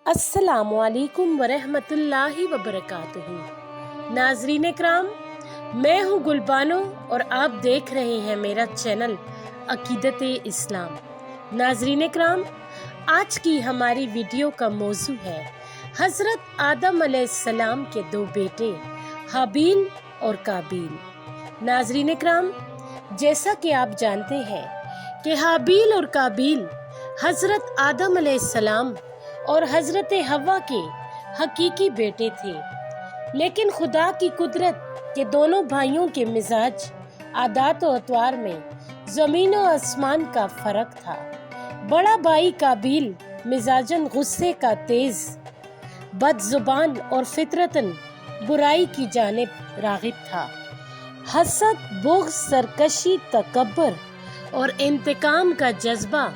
السلام علیکم ورحمۃ اللہ وبرکاتہ۔ ناظرین کرام، میں ہوں گلبانو اور آپ دیکھ رہے ہیں میرا چینل عقیدت اسلام۔ ناظرین کرام، آج کی ہماری ویڈیو کا موضوع ہے حضرت آدم علیہ السلام کے دو بیٹے حابیل اور قابیل۔ ناظرین کرام، جیسا کہ آپ جانتے ہیں کہ حابیل اور قابیل حضرت آدم علیہ السلام اور حضرت حوا کے حقیقی بیٹے تھے، لیکن خدا کی قدرت کے دونوں بھائیوں کے مزاج، عادات و اطوار میں زمین و آسمان کا فرق تھا۔ بڑا بھائی قابیل مزاجاً غصے کا تیز، بد زبان اور فطرتاً برائی کی جانب راغب تھا۔ حسد، بغض، سرکشی، تکبر اور انتقام کا جذبہ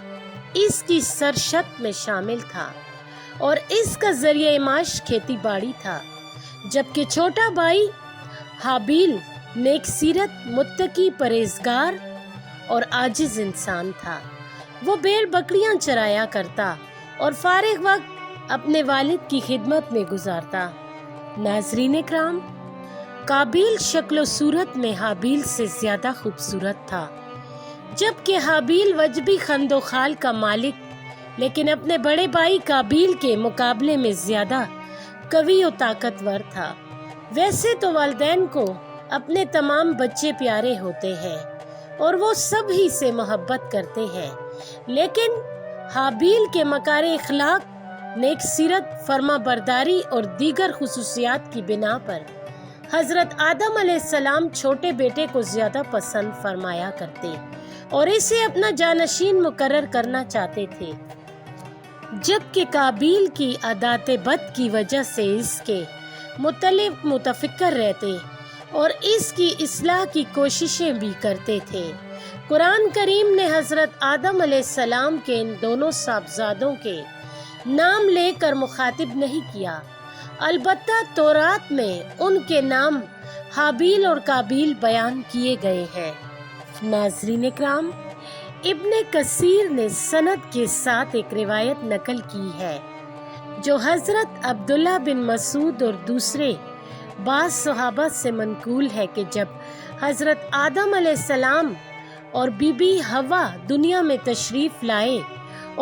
اس کی سرشت میں شامل تھا اور اس کا ذریعہ معاش کھیتی باڑی تھا، جبکہ چھوٹا بھائی حابیل نیک سیرت، متقی، پرہیزگار اور عاجز انسان تھا۔ وہ بھیڑ بکریاں چرایا کرتا اور فارغ وقت اپنے والد کی خدمت میں گزارتا۔ ناظرین کرام، قابیل شکل و صورت میں حابیل سے زیادہ خوبصورت تھا، جبکہ حابیل وجبی خند و خال کا مالک لیکن اپنے بڑے بھائی قابیل کے مقابلے میں زیادہ قوی و طاقتور تھا۔ ویسے تو والدین کو اپنے تمام بچے پیارے ہوتے ہیں اور وہ سب ہی سے محبت کرتے ہیں، لیکن حابیل کے مکار اخلاق، نیک سیرت، فرما برداری اور دیگر خصوصیات کی بنا پر حضرت آدم علیہ السلام چھوٹے بیٹے کو زیادہ پسند فرمایا کرتے اور اسے اپنا جانشین مقرر کرنا چاہتے تھے، جبکہ قابیل کی عادات بد کی وجہ سے اس کے متعلق متفکر رہتے اور اس کی اصلاح کی کوششیں بھی کرتے تھے۔ قرآن کریم نے حضرت آدم علیہ السلام کے ان دونوں صاحبزادوں کے نام لے کر مخاطب نہیں کیا، البتہ تورات میں ان کے نام حابیل اور قابیل بیان کیے گئے ہیں۔ ناظرین کرام، ابن کثیر نے سند کے ساتھ ایک روایت نقل کی ہے جو حضرت عبداللہ بن مسعود اور دوسرے بعض صحابہ سے منقول ہے کہ جب حضرت آدم علیہ السلام اور بی بی حوا دنیا میں تشریف لائے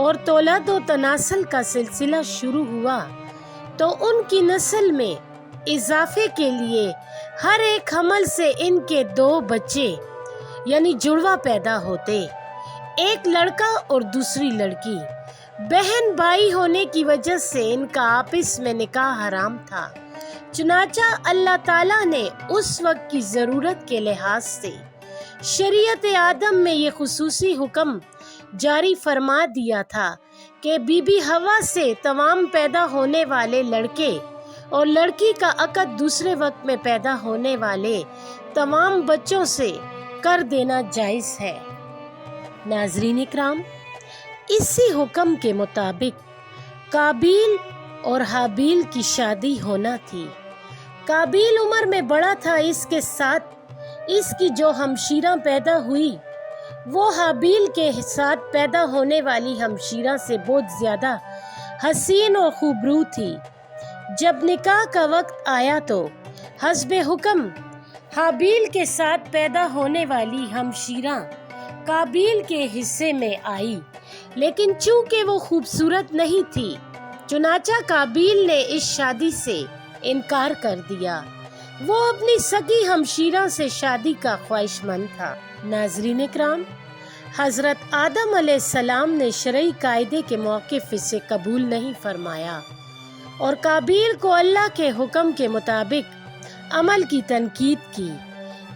اور تولد و تناسل کا سلسلہ شروع ہوا تو ان کی نسل میں اضافے کے لیے ہر ایک حمل سے ان کے دو بچے یعنی جڑواں پیدا ہوتے، ایک لڑکا اور دوسری لڑکی۔ بہن بھائی ہونے کی وجہ سے ان کا آپس میں نکاح حرام تھا، چنانچہ اللہ تعالیٰ نے اس وقت کی ضرورت کے لحاظ سے شریعت آدم میں یہ خصوصی حکم جاری فرما دیا تھا کہ بی بی حوا سے تمام پیدا ہونے والے لڑکے اور لڑکی کا عقد دوسرے وقت میں پیدا ہونے والے تمام بچوں سے کر دینا جائز ہے۔ ناظرین کرام، اسی حکم کے مطابق قابیل اور حابیل کی شادی ہونا تھی۔ قابیل عمر میں بڑا تھا، اس کے ساتھ اس کی جو ہمشیرہ پیدا ہوئی وہ حابیل کے ساتھ پیدا ہونے والی ہمشیرہ سے بہت زیادہ حسین اور خوبرو تھی۔ جب نکاح کا وقت آیا تو حسب حکم حابیل کے ساتھ پیدا ہونے والی ہمشیرہ قابیل کے حصے میں آئی، لیکن چونکہ وہ خوبصورت نہیں تھی چنانچہ قابیل نے اس شادی سے انکار کر دیا۔ وہ اپنی سگی ہمشیرہ سے شادی کا خواہش مند تھا۔ ناظرین کرام، حضرت آدم علیہ السلام نے شرعی قاعدے کے موقف اسے قبول نہیں فرمایا اور قابیل کو اللہ کے حکم کے مطابق عمل کی تنقید کی،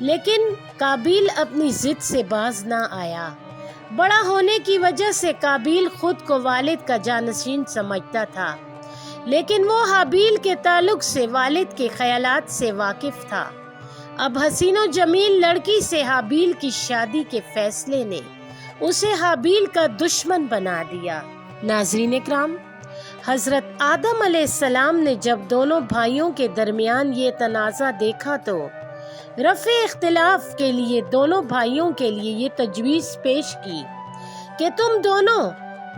لیکن قابیل اپنی ضد سے باز نہ آیا۔ بڑا ہونے کی وجہ سے قابیل خود کو والد کا جانشین سمجھتا تھا، لیکن وہ حابیل کے تعلق سے والد کے خیالات سے واقف تھا۔ اب حسین و جمیل لڑکی سے حابیل کی شادی کے فیصلے نے اسے حابیل کا دشمن بنا دیا۔ ناظرین کرام، حضرت آدم علیہ السلام نے جب دونوں بھائیوں کے درمیان یہ تنازع دیکھا تو رفع اختلاف کے لیے دونوں بھائیوں کے لیے یہ تجویز پیش کی کہ تم دونوں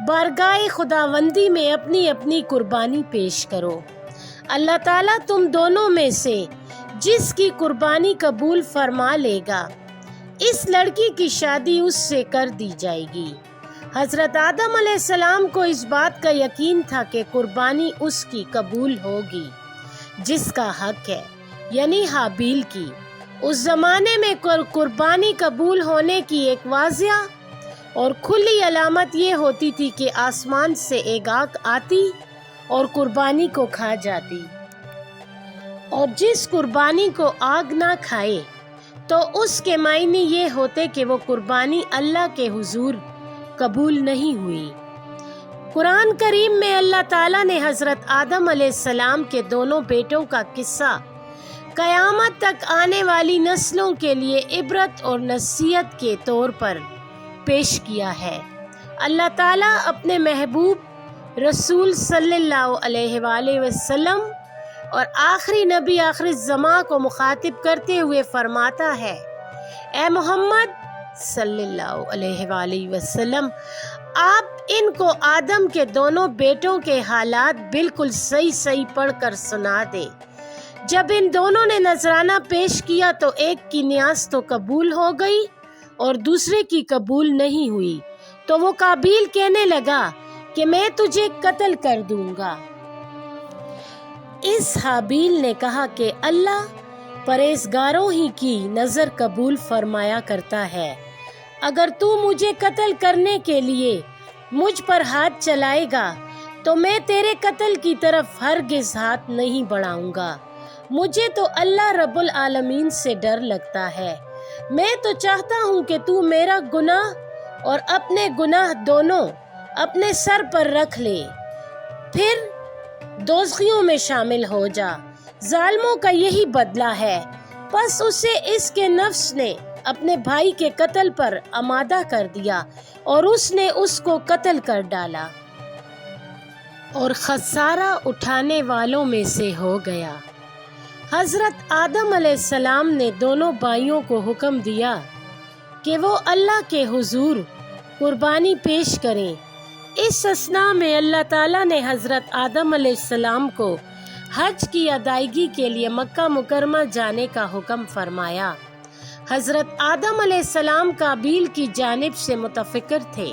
बारगाह खुदावंदी में अपनी अपनी कुर्बानी पेश करो। अल्लाह ताला तुम दोनों में से जिसकी कुर्बानी कबूल फरमा लेगा, इस लड़की की शादी उससे कर दी जाएगी। हजरत आदम अलैहिस्सलाम को इस बात का यकीन था कि कुर्बानी उसकी कबूल होगी जिसका हक है, यानी हाबील की। उस जमाने में कुर्बानी कबूल होने की एक वाज़िया और खुली अलामत ये होती थी कि आसमान से एक आग आती और कुर्बानी को खा जाती, और जिस कुर्बानी को आग ना खाए तो उसके मायने ये होते कि वो कुर्बानी अल्लाह के हुजूर कबूल नहीं हुई। कुरान करीम में अल्लाह ताला ने हजरत आदम अलैहिस्सलाम के दोनों बेटों का किस्सा कयामत तक आने वाली नस्लों के लिए इबरत और नसीहत के तौर पर पेश किया है। अल्लाह ताला अपने महबूब रसूल सल्लल्लाहु अलैहि वसल्लम और आखिरी नबी आखिरी ज़मा को मुखातिब करते हुए फरमाता है, ए मोहम्मद सल्लल्लाहु अलैहि वसल्लम, आप इनको आदम के दोनों बेटों के हालात बिल्कुल सही सही पढ़कर सुना दे। जब इन दोनों ने नजराना पेश किया तो एक की न्यास तो कबूल हो गई और दूसरे की कबूल नहीं हुई, तो वो काबिल कहने लगा कि मैं तुझे कत्ल कर दूंगा। इस हाबील ने कहा कि अल्लाह परहेजगारों ही की नजर कबूल फरमाया करता है। अगर तू मुझे कत्ल करने के लिए मुझ पर हाथ चलाएगा तो मैं तेरे कत्ल की तरफ हरगिज हाथ नहीं बढ़ाऊंगा। मुझे तो अल्लाह रब्बुल आलमीन से डर लगता है। मैं तो चाहता हूँ कि तू मेरा गुनाह और अपने गुनाह दोनों अपने सर पर रख ले, फिर दोज़खियों में शामिल हो जा। जालिमों का यही बदला है। बस उसे इसके नफ्स ने अपने भाई के कत्ल पर आमादा कर दिया और उसने उसको कत्ल कर डाला और खसारा उठाने वालों में से हो गया। हजरत आदम अलैहिस्सलाम ने दोनों भाइयों को हुक्म दिया कि वो अल्लाह के हुजूर कुर्बानी पेश करें। इस असना में अल्लाह ताला ने हजरत आदम अलैहिस्सलाम को हज की अदायगी के लिए मक्का मुकरमा जाने का हुक्म फरमाया। हजरत आदम अलैहिस्सलाम काबिल की जानिब से मुतफिक्र थे,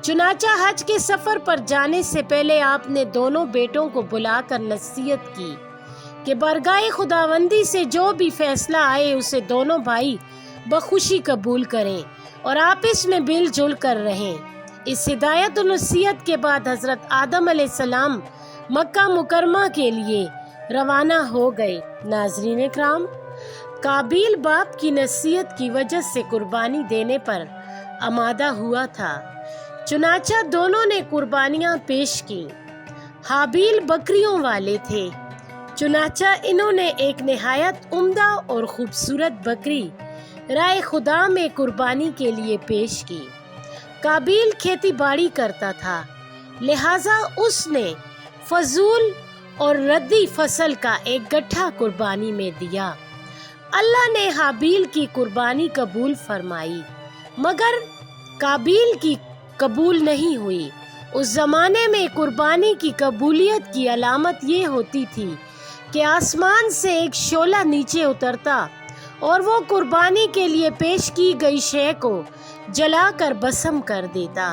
चुनाचा हज के सफर पर जाने से पहले आपने दोनों बेटों को बुलाकर नसीहत की कि बरगाह खुदावंदी से जो भी फैसला आए उसे दोनों भाई बखुशी कबूल करें और आपस में मिलजुल कर रहें। इस हिदायत और नसीहत के बाद हजरत आदम अलैहिस्सलाम मक्का मुकरमा के लिए रवाना हो गए। नाज़रीन इकराम, काबिल बाप की नसीहत की वजह से कुर्बानी देने पर आमादा हुआ था, चुनाचा दोनों ने कुर्बानियां पेश की। हाबील बकरियों वाले थे, चुनाचा इन्होंने एक निहायत उम्दा और खूबसूरत बकरी राय खुदा में कुर्बानी के लिए पेश की। काबिल खेती बाड़ी करता था, लिहाजा उसने फजूल और रद्दी फसल का एक गट्ठा कुर्बानी में दिया। अल्लाह ने हाबील की कुर्बानी कबूल फरमाई, मगर काबिल की कबूल नहीं हुई। उस जमाने में कुर्बानी की कबूलियत की अलामत ये होती थी कि आसमान से एक शोला नीचे उतरता और वो कुर्बानी के लिए पेश की गई शय को जलाकर भस्म कर देता।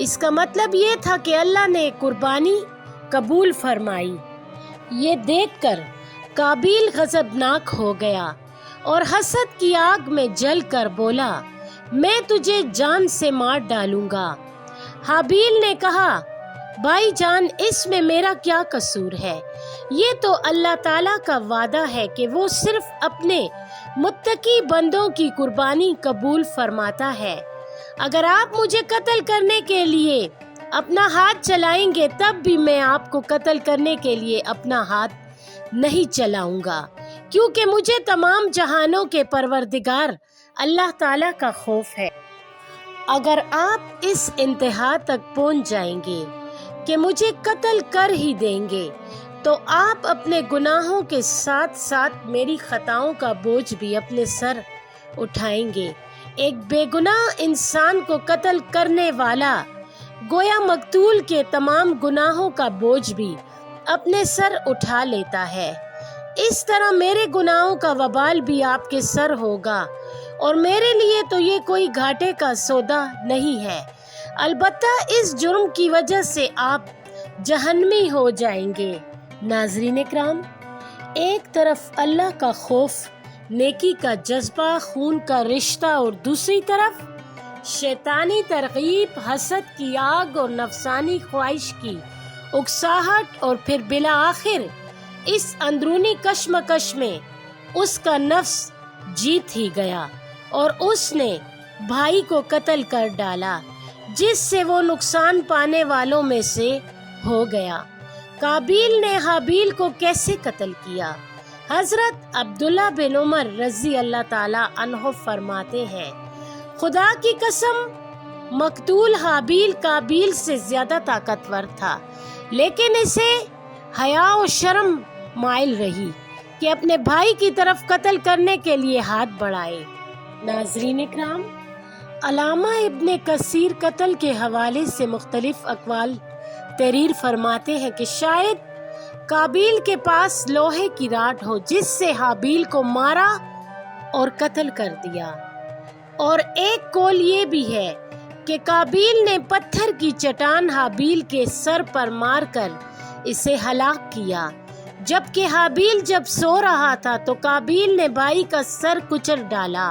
इसका मतलब ये था कि अल्लाह ने कुर्बानी कबूल फरमाई। ये देखकर काबिल गज़बनाक हो गया और हसद की आग में जल कर बोला, मैं तुझे जान से मार डालूंगा। हाबील ने कहा, भाई जान, इसमें मेरा क्या कसूर है? ये तो अल्लाह ताला का वादा है कि वो सिर्फ अपने मुत्तकी बंदों की कुर्बानी कबूल फरमाता है। अगर आप मुझे कत्ल करने के लिए अपना हाथ चलाएंगे तब भी मैं आपको कत्ल करने के लिए अपना हाथ नहीं चलाऊंगा, क्योंकि मुझे तमाम जहानों के परवरदिगार अल्लाह ताला का खौफ है। अगर आप इस इंतहा तक पहुंच जाएंगे कि मुझे कत्ल कर ही देंगे तो आप अपने गुनाहों के साथ साथ मेरी खताओं का बोझ भी अपने सर उठाएंगे। एक बेगुनाह इंसान को कत्ल करने वाला गोया मकतूल के तमाम गुनाहों का बोझ भी अपने सर उठा लेता है। इस तरह मेरे गुनाहों का वबाल भी आपके सर होगा और मेरे लिए तो ये कोई घाटे का सौदा नहीं है। अलबत्ता इस जुर्म की वजह से आप जहन्नमी हो जाएंगे। नाज़रीन इकराम, एक तरफ अल्लाह का खौफ, नेकी का जज्बा, खून का रिश्ता और दूसरी तरफ शैतानी तरगीब, हसद की आग और नफसानी ख्वाहिश की उकसाहट, और फिर बिला आखिर इस अंदरूनी कश्मकश में उसका नफ्स जीत ही गया और उसने भाई को कत्ल कर डाला, जिससे वो नुकसान पाने वालों में से हो गया। काबिल ने हाबिल को कैसे कत्ल किया? हजरत अब्दुल्ला बिन उमर रज़ी अल्लाह ताला अन्हो फरमाते हैं, खुदा की कसम, मकतूल हाबिल काबिल से ज्यादा ताकतवर था, लेकिन इसे हया और शर्म माइल रही कि अपने भाई की तरफ कत्ल करने के लिए हाथ बढ़ाए। नाज़रीन इकराम, अल्लामा इब्ने कसीर कत्ल के हवाले से मुख्तलिफ अक़वाल तहरीर फरमाते हैं कि शायद काबिल के पास लोहे की राड हो जिससे हाबिल को मारा और कत्ल कर दिया, और एक कौल ये भी है कि काबिल ने पत्थर की चट्टान हाबिल के सर पर मारकर इसे हलाक किया, जबकि हाबिल जब सो रहा था तो काबिल ने भाई का सर कुचल डाला।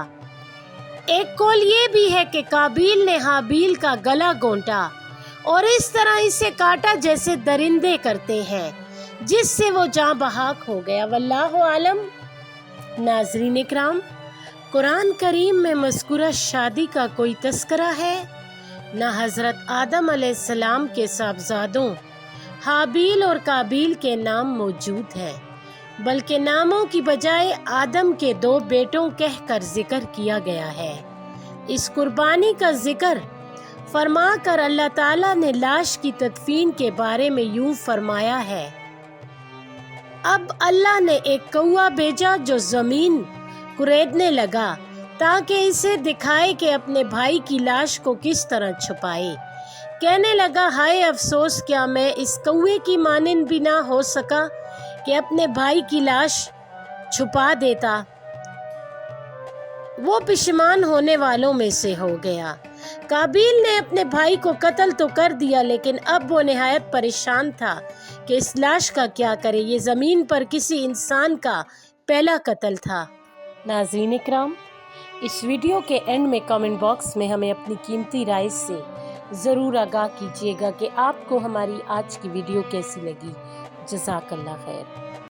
एक कौल ये भी है कि काबिल ने हाबिल का गला घोंटा और इस तरह इसे काटा जैसे दरिंदे करते हैं, जिससे वो जाँ बहाक हो गया। वल्लाहु आलम। नाज़रीन इकराम, कुरान करीम में मज़कूरा शादी का कोई तस्करा है, न हज़रत आदम अलैहिस्सलाम के साहबजादों हाबिल और काबिल के नाम मौजूद हैं, बल्कि नामों की बजाय आदम के 2 बेटों कहकर जिक्र किया गया है। इस कुर्बानी का जिक्र फरमा कर अल्लाह ताला ने लाश की तदफीन के बारे में यूं फरमाया है, अब अल्लाह ने एक कौआ भेजा जो जमीन कुरेदने लगा ताकि इसे दिखाए कि अपने भाई की लाश को किस तरह छुपाए। कहने लगा, हाय अफसोस, क्या मैं इस कौए की मानिंद भी ना हो सका कि अपने भाई की लाश छुपा देता। वो पिशमान होने वालों में से हो गया। काबिल ने अपने भाई को कत्ल तो कर दिया, लेकिन अब वो निहायत परेशान था कि इस लाश का क्या करे। ये ज़मीन पर किसी इंसान का पहला कत्ल था। नाज़रीन इकराम, इस वीडियो के एंड में कमेंट बॉक्स में हमें अपनी कीमती राय से ज़रूर आगाह कीजिएगा कि आपको हमारी आज की वीडियो कैसी लगी। जज़ाकल्लाह खैर।